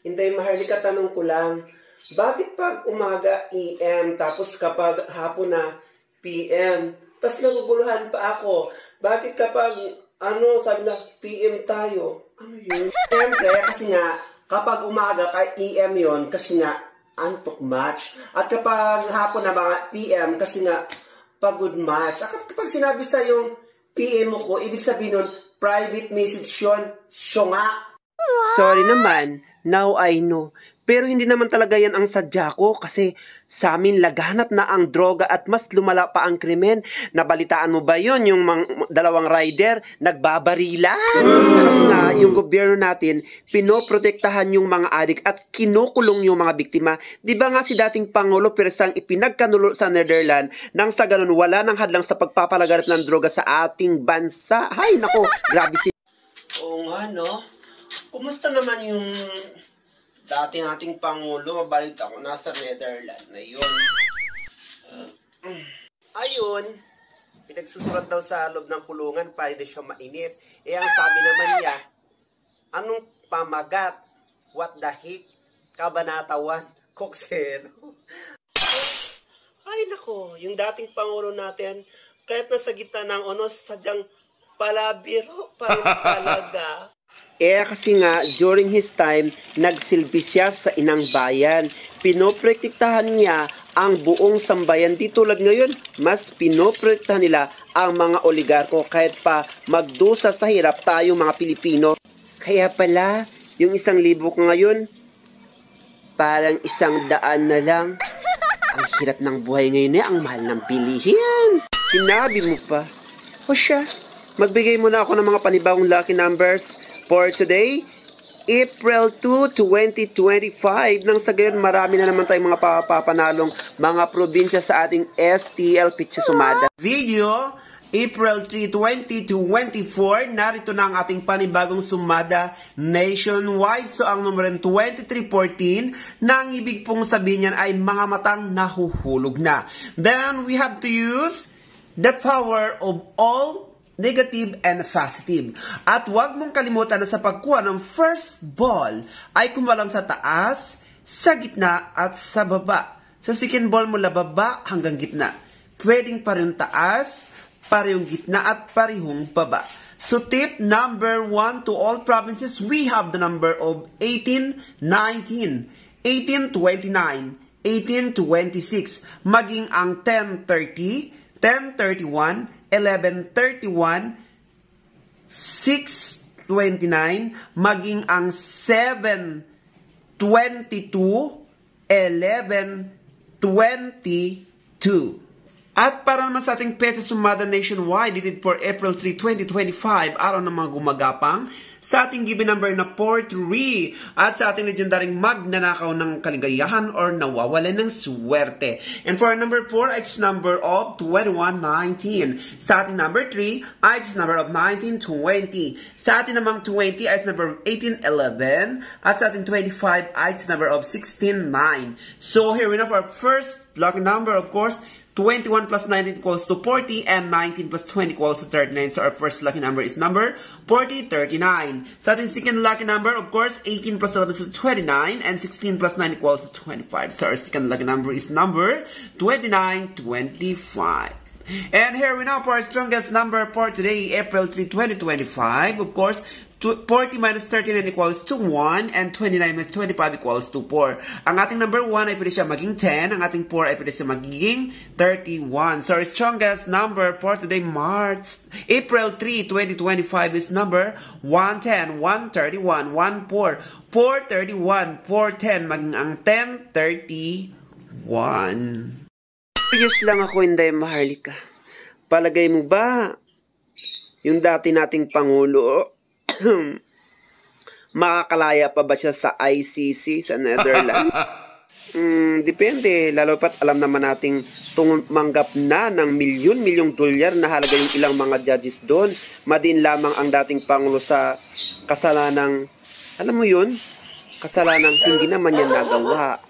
Inday Maharlika, tanong ko lang, bakit pag umaga AM, tapos kapag hapon na PM, tapos naguguluhan pa ako, bakit kapag, sabi na PM tayo, ano yun? Siyempre, kasi nga, kapag umaga kay AM yon kasi nga, antok match. At kapag hapon na mga PM, kasi nga, pagod match. At kapag sinabi sa yung PM mo ko, ibig sabihin nun, private message yun, siyo nga. Sorry naman, now I know. Pero hindi naman talaga yan ang sadya ko kasi sa amin laganap na ang droga at mas lumala pa ang krimen. Nabalitaan mo ba yon yung dalawang rider nagbabarilan? Kasi nga yung gobyerno natin pinoprotektahan yung mga adik at kinukulong yung mga biktima. Di ba nga si dating Pangulo Persang ipinagkanulo sa Netherlands nang sa ganun wala nang hadlang sa pagpapalaganap ng droga sa ating bansa? Hay nako, grabe si... Oo nga no? Kumusta naman yung dating ating Pangulo? Mabalita ko nasa Netherlands na yun. Ayun, pinagsusulat daw sa loob ng kulungan para hindi siya mainip. Ang sabi naman niya, anong pamagat? What the heck? Kabanatawan? Koksero? Ay nako, yung dating Pangulo natin, kahit nasa gitna ng sadyang palabiro pa rin talaga. Kasi nga, during his time, nagsilbi siya sa inang bayan. Pinoprotektahan niya ang buong sambayan. Di tulad ngayon, mas pinoprotektahan nila ang mga oligarko kahit pa magdusa sa hirap tayo mga Pilipino. Kaya pala, yung 1,000 ko ngayon, parang 100 na lang. Ang hirap ng buhay ngayon ang mahal ng bilihin. Sinabi mo pa. O siya, magbigay muna ako ng mga panibagong lucky numbers for today, April 2, 2025. Nang sa gayon, marami na naman tayong mga papanalong mga probinsya sa ating STL Pizza Sumada. Video, April 3, 2024. Narito na ang ating panibagong sumada nationwide. So, ang numero 2314, na ang ibig pong sabihin niyan ay mga matang nahuhulog na. Then, we have to use the power of all negative and positive. At huwag mong kalimutan na sa pagkuha ng first ball ay kumalang sa taas, sa gitna at sa baba. Sa second ball mula baba hanggang gitna. Pwedeng parehong taas, parehong gitna at parehong baba. So tip number 1 to all provinces, we have the number of 18, 19, 18, 29, 18, 26. Maging ang 10, 30, 10, 31, 11:31, 6:29, maging ang 7:22, 11:22. At para naman sa ating Pizza Sumada nationwide, dated for April 3, 2025, araw ng mga gumagapang, sa ating given number na 43, at sa ating legendaring magnanakaw ng kaligayahan or nawawalan ng swerte. And for number 4, it's number of 2119. Sa ating number 3, it's number of 1920. Sa ating namang 20, it's number of 1811. At sa ating 25, it's number of 169. So here we have our first lucky number, of course, 21 plus 19 equals to 40, and 19 plus 20 equals to 39. So our first lucky number is number 40, 39. Sa ating second lucky number, of course, 18 plus 11 is 29, and 16 plus 9 equals to 25. So our second lucky number is number 29, 25. And here we now for our strongest number for today, April 3, 2025. Of course, 40 minus 39 equals to 1, and 29 minus 25 equals to 4. Ang ating number 1 ay pwede siya maging 10, ang ating 4 ay pwede siya magiging 31. So our strongest number for today, April 3, 2025 is number 110, 131, 14, 431, 410, maging ang 1031. Curious lang ako, Inday Maharlika. Palagay mo ba yung dati nating Pangulo, makakalaya pa ba siya sa ICC sa Netherlands? Depende. Lalo pat alam naman nating tumanggap na ng milyon-milyong dolyar na halaga yung ilang mga judges doon. Madin lamang ang dating Pangulo sa kasalanang, alam mo yun? Kasalanang hindi naman yan nagawa.